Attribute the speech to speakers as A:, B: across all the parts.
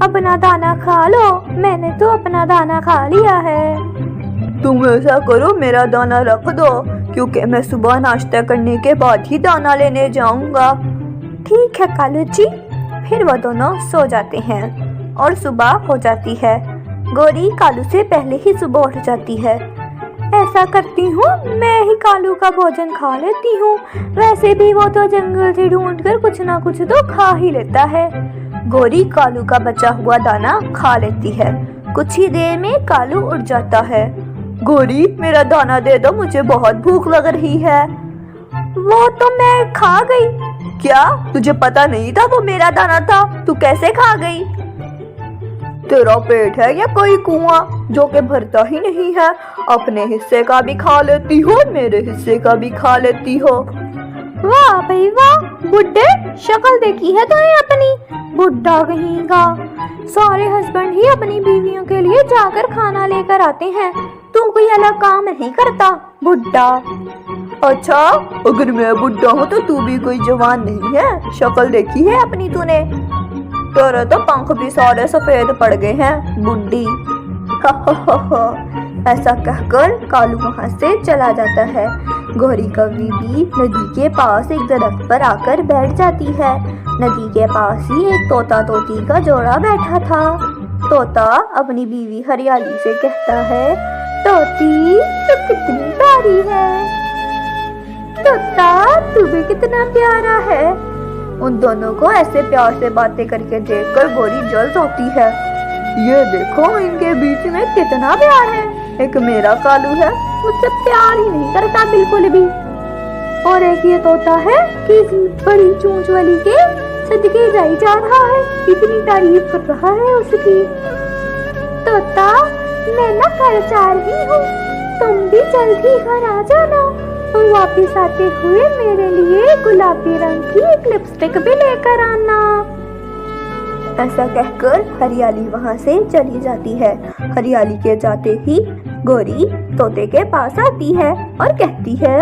A: अपना दाना खा लो, मैंने तो अपना दाना खा लिया है।
B: तुम ऐसा करो, मेरा दाना रख दो, क्योंकि मैं सुबह नाश्ता करने के बाद ही दाना लेने जाऊंगा।
A: ठीक है कालू जी। फिर वो दोनों सो जाते हैं और सुबह हो जाती है। गौरी कालू से पहले ही सुबह उठ जाती है। ऐसा करती हूँ, मैं ही कालू का भोजन खा लेती हूँ, वैसे भी वो तो जंगल से ढूंढकर कुछ ना कुछ तो खा ही लेता है।
B: गौरी कालू का बचा हुआ दाना खा लेती है। कुछ ही देर में कालू उठ जाता है। गौरी, मेरा दाना दे दो, मुझे बहुत भूख लग रही है।
A: वो तो मैं खा गई।
B: क्या तुझे पता नहीं था वो मेरा दाना था? तू कैसे खा गई? तेरा पेट है या कोई कुआं जो के भरता ही नहीं है? अपने हिस्से का भी खा लेती हो, मेरे हिस्से का भी खा लेती हो।
A: वाह भाई वाह, बुड्ढे, शक्ल देखी है तूने अपनी? बुड्ढा कहीं का। सारे हस्बैंड ही अपनी बीवियों के लिए जाकर खाना लेकर आते हैं, तू कोई अलग काम नहीं करता, बुड्ढा।
B: अच्छा, अगर मैं बुड्ढा हूँ तो तू भी कोई जवान नहीं है? शक्ल देखी है अपनी तूने? तेरे तो पंख भी सारे सफेद पड़ गए हैं, बुड्ढी। ऐसा कहकर कालू वहाँ से चला जाता है। गौरी कौवी भी नदी के पास एक दरख्त पर आकर बैठ जाती है। नदी के पास ही एक तोता तोती का जोड़ा बैठा था। तोता अपनी बीवी हरियाली से कहता है, तोती तू कितनी प्यारी है। तोता तू भी कितना प्यारा है। उन दोनों को ऐसे प्यार से बातें करके देखकर गौरी जल जाती है। ये देखो, इनके बीच में कितना प्यार है। एक मेरा कालू है, मुझसे प्यार ही नहीं करता बिल्कुल भी, और एक ये तोता है कि बड़ी चोंच वाली के सदके जाई जा रहा है, इतनी तारीफ कर रहा है उसकी। तोता, मैं ना घर जा रही हूँ, तुम भी जल्दी घर आ जाना और वापिस आते हुए मेरे लिए गुलाबी रंग की एक लिपस्टिक भी लेकर आना। ऐसा कहकर हरियाली वहाँ से चली जाती है। हरियाली के जाते ही गौरी तोते के पास आती है और कहती है,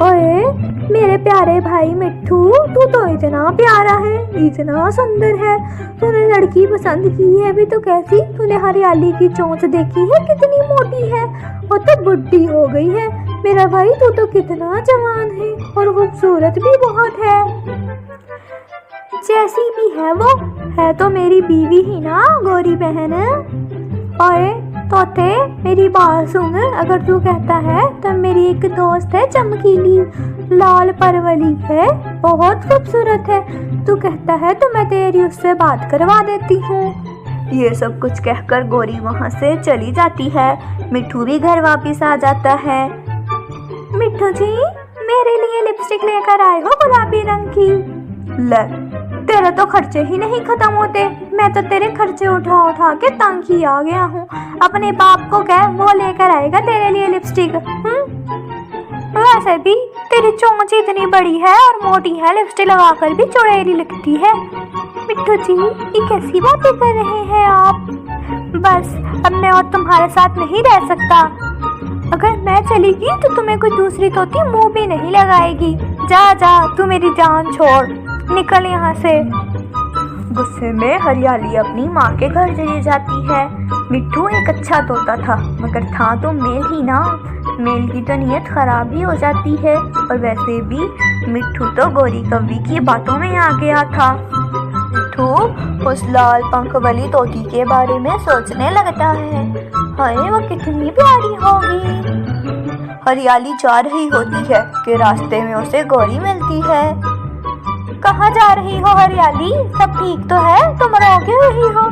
B: ओए मेरे प्यारे भाई मिट्ठू, तू तो इतना प्यारा है, इतना सुंदर है। तूने लड़की पसंद की है भी तो कैसी? तूने हरियाली की चोंच देखी है कितनी मोटी है, वो तो बुढ़ी हो गई है। मेरा भाई तू तो कितना जवान है और खूबसूरत भी बहुत है। जैसी भी है वो, है तो मेरी बीवी ही ना गौरी बहन। ओए तोते, मेरी बात सुन, अगर तू कहता है तो मेरी एक दोस्त है, चमकीली लाल परवली है, बहुत खूबसूरत है। तू कहता है तो मैं तेरी उससे बात करवा देती हूँ। ये सब कुछ कहकर गौरी वहाँ से चली जाती है। मिट्ठू भी घर वापिस आ जाता है। मिट्ठू जी, मेरे लिए लिपस्टिक लेकर आए हो गुलाबी रंग की। ले, तेरे तो खर्चे ही नहीं खत्म होते, मैं तो तेरे खर्चे उठा उठा के तंग ही आ गया हूँ। अपने बाप को कह, वो लेकर आएगा तेरे लिए लिपस्टिक। वैसे भी तेरी चोंच इतनी बड़ी है और मोटी है, लिपस्टिक लगाकर भी चुड़ैली लगती है। मिट्ठू जी, ये कैसी बातें कर रहे हैं आप? बस अब मैं और तुम्हारे साथ नहीं रह सकता। अगर मैं चली गई तो तुम्हें कोई दूसरी तोती मुंह भी नहीं लगाएगी। जा जा, तू मेरी जान छोड़, निकल यहाँ से। गुस्से में हरियाली अपनी माँ के घर चली जाती है। मिट्ठू एक अच्छा तोता था, मगर था तो मेल ही ना। मेल की तो नीयत खराब ही हो जाती है, और वैसे भी मिट्ठू तो गौरी कौवी की बातों में आ गया था। मिट्ठू उस लाल पंख वाली तोती के बारे में सोचने लगता है, हाय वो कितनी प्यारी होगी। हरियाली जा रही होती है कि रास्ते में उसे गौरी मिलती है। कहाँ जा रही हो हरियाली? सब ठीक तो है? तुम रोके रही हो?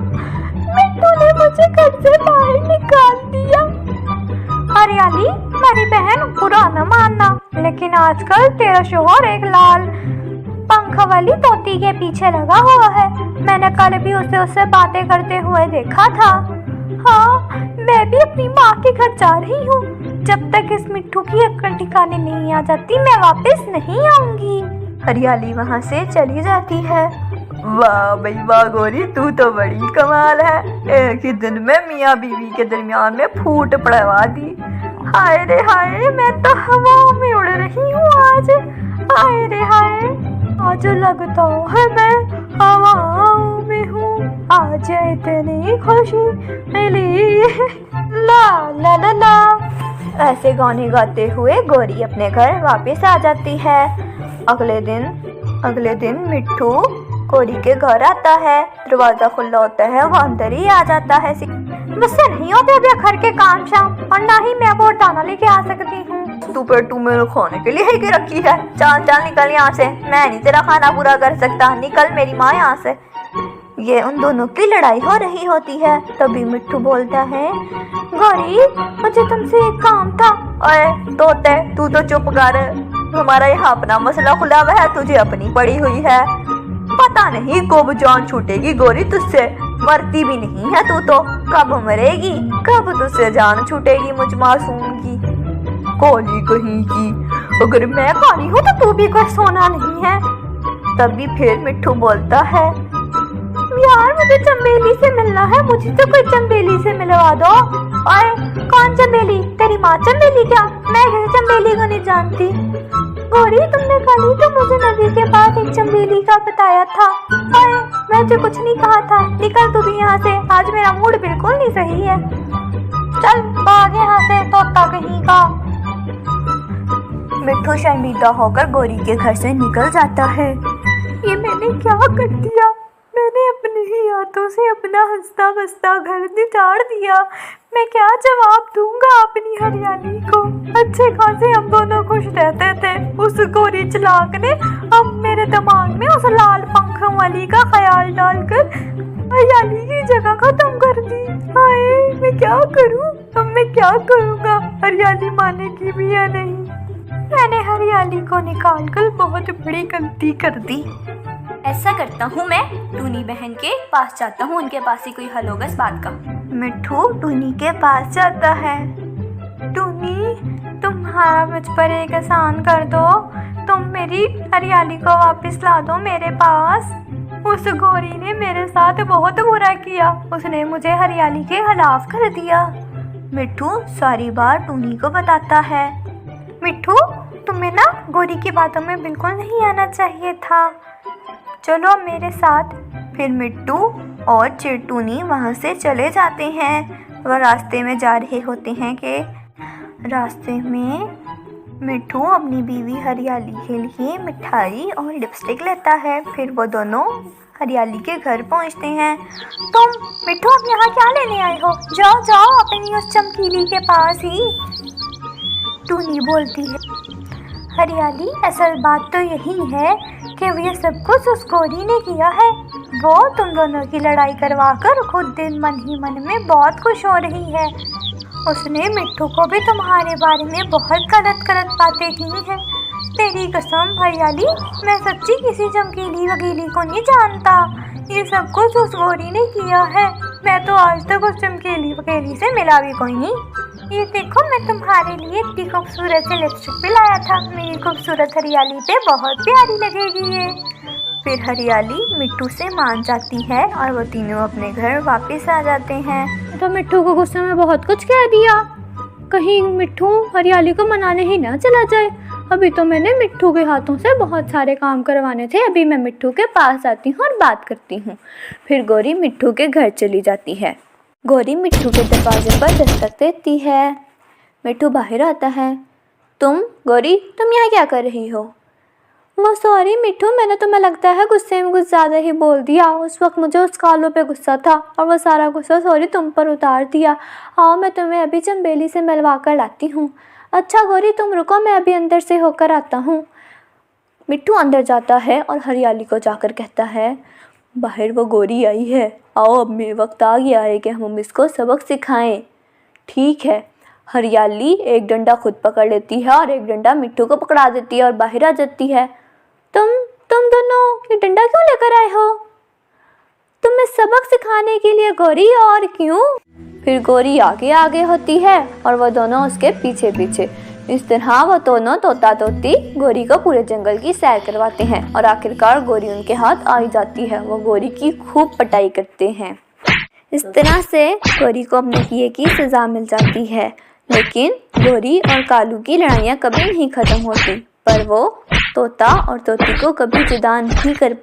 B: मिट्टू ने मुझे घर से बाहर निकाल दिया। हरियाली, मेरी बहन, बुरा न मानना, लेकिन आजकल तेरा शोहर एक लाल पंख वाली तोती के पीछे लगा हुआ है। मैंने कल भी उससे बातें करते हुए देखा था। हाँ, मैं भी अपनी माँ के घर जा रही हूँ। जब तक इस मिट्टू की अक्ल ठिकाने नहीं आ जाती, मैं वापस नहीं आऊंगी। हरियाली वहाँ से चली जाती है। वाह भाई वाह गौरी, तू तो बड़ी कमाल है। एक ही दिन में मियाँ बीवी के दरमियान में फूट पड़वा दी। हाय रे हाय, मैं तो हवाओं में उड़ रही हूँ आज। हाय रे हाय, आज लगता है मैं हवाओं में हूँ। आज इतनी खुशी मिली ला ला ला ला।
A: ऐसे गाने गाते हुए गौरी अपने घर वापस आ जाती है। अगले दिन मिट्ठू गौरी के घर आता है। दरवाजा खुला होता है, वो अंदर ही आ जाता है।
B: मुझसे नहीं होते अभी घर के काम शाम, और ना ही मैं वो दाना लेके आ सकती हूँ।
A: तू मेरे खाने के लिए ही के रखी है। चल चल निकल यहाँ से, मैं नहीं तेरा खाना पूरा कर सकता। निकल मेरी माँ यहाँ से। ये उन दोनों की लड़ाई हो रही होती है। तभी मिट्ठू बोलता है,
B: गौरी मुझे तुमसे एक काम था।
A: अरे तोते, तू तो चुप कर। हमारा यहाँ अपना मसला खुला हुआ है, तुझे अपनी पड़ी हुई है। पता नहीं कब जान छूटेगी गौरी तुझसे। मरती भी नहीं है तू तो, कब मरेगी, कब तुझसे जान छूटेगी मुझ मासूम की। काली कहीं की, अगर मैं काली हूँ तो तू भी कोई सोना नहीं है। तभी फिर मिट्ठू बोलता है,
B: यार मुझे चंबेली से मिलना है, मुझे तो कोई चंबेली से मिलवा दो।
A: अरे
B: कौन चंबेली? तेरी माँ चंबेली क्या? मैं किसी चंबेली को नहीं जानती। गौरी तुमने कल ही तो मुझे नदी के पास एक चंबेली का बताया था। अरे मैं तुझे कुछ नहीं कहा था। निकल तू भी यहाँ से, आज मेरा मूड बिल्कुल नहीं सही है। चल भाग यहाँ से तोता कहीं का।
A: मिट्ठू शर्मिंदा होकर गौरी के घर से निकल जाता है।
B: ये मैंने क्या कर दिया? मैंने अपने ही हाथों से अपना हंसता बसता घर निचाड़ दिया। मैं क्या जवाब दूंगा अपनी हरियाली को? अच्छे खासे हम दोनों खुश रहते थे। उस गोरी चलाक ने अब मेरे दिमाग में उस लाल पंखों वाली का ख्याल डालकर हरियाली की जगह खत्म कर दी। हाय मैं क्या करूं? अब मैं क्या करूंगा? हरियाली मानेगी भी या नहीं? मैंने हरियाली को निकालकर बहुत बड़ी गलती कर दी।
A: ऐसा करता हूँ, मैं टूनी बहन के पास जाता हूँ, उनके पास ही कोई हल होगा इस बात का। मिट्ठू टूनी के पास जाता है।
B: टूनी तुम्हारा मुझ पर एक एहसान कर दो, तुम मेरी हरियाली को वापस ला दो मेरे पास। उस गोरी ने मेरे साथ बहुत बुरा किया, उसने मुझे हरियाली के खिलाफ कर दिया।
A: मिट्ठू सारी बात टूनी को बताता है।
B: मिट्ठू तुम्हें ना गोरी की बातों में बिल्कुल नहीं आना चाहिए था। चलो मेरे साथ।
A: फिर मिट्टू और चिरटूनी वहाँ से चले जाते हैं। वह रास्ते में जा रहे होते हैं कि रास्ते में मिट्टू अपनी बीवी हरियाली के लिए मिठाई और लिपस्टिक लेता है। फिर वो दोनों हरियाली के घर पहुँचते हैं।
B: तुम मिट्टू अब यहाँ क्या लेने आए हो? जाओ जाओ अपनी उस चमकीली के पास ही।
A: टूनी बोलती है,
B: हरियाली असल बात तो यही है कि ये सब कुछ उस गोरी ने किया है। वो तुम दोनों की लड़ाई करवाकर खुद दिन मन ही मन में बहुत खुश हो रही है। उसने मिट्टू को भी तुम्हारे बारे में बहुत गलत बातें की हैं। तेरी कसम हरियाली, मैं सच्ची किसी चमकीली वकीली को नहीं जानता। ये सब कुछ उस गोरी ने किया है। मैं तो आज तक उस चमकीली वकीली से मिला भी कोई नहीं। ये देखो मैं तुम्हारे लिए इतनी खूबसूरत से लिपस्टिक भी लाया था। मेरी खूबसूरत हरियाली पे बहुत प्यारी लगेगी ये।
A: फिर हरियाली मिट्टू से मान जाती है और वो तीनों अपने घर वापस आ जाते हैं।
B: तो मिट्टू को गुस्से में बहुत कुछ कह दिया। कहीं मिट्टू हरियाली को मनाने ही ना चला जाए। अभी तो मैंने मिट्टू के हाथों से बहुत सारे काम करवाने थे। अभी मैं मिट्टू के पास आती हूँ और बात करती हूँ। फिर गौरी मिट्टू के घर चली जाती है। गौरी मिट्टू के दरवाजे पर दस्तक देती है। मिट्टू बाहर आता है। गौरी तुम यहाँ क्या कर रही हो? वो सॉरी मिट्टू, मैंने तुम्हें लगता है गुस्से में कुछ ज़्यादा ही बोल दिया। उस वक्त मुझे उस कालू पे गुस्सा था और वो सारा गुस्सा सॉरी तुम पर उतार दिया। आओ मैं तुम्हें अभी चंबेली से मिलवा कर लाती हूँ। अच्छा गौरी तुम रुको, मैं अभी अंदर से होकर आता हूँ। मिट्टू अंदर जाता है और हरियाली को जाकर कहता है, बाहर वो गोरी आई है, आओ अब मेरे वक्त आ गया है कि हम इसको सबक सिखाएं। ठीक है। हरियाली एक डंडा खुद पकड़ लेती है और एक डंडा मिट्टू को पकड़ा देती है और बाहर आ जाती है। तुम दोनों ये डंडा क्यों लेकर आए हो? तुम्हें सबक सिखाने के लिए गौरी, और क्यों? फिर गौरी आगे होती है और वो दोनों उसके पीछे पीछे। इस तरह वो दोनों तोता तोती गौरी को पूरे जंगल की सैर करवाते हैं और आखिरकार गौरी उनके हाथ आ जाती है। वो गौरी की खूब पिटाई करते हैं। इस तरह से गौरी को अपने किए की सज़ा मिल जाती है। लेकिन गौरी और कालू की लड़ाइयाँ कभी नहीं ख़त्म होती, पर वो तोता और तोती को कभी जुदा नहीं कर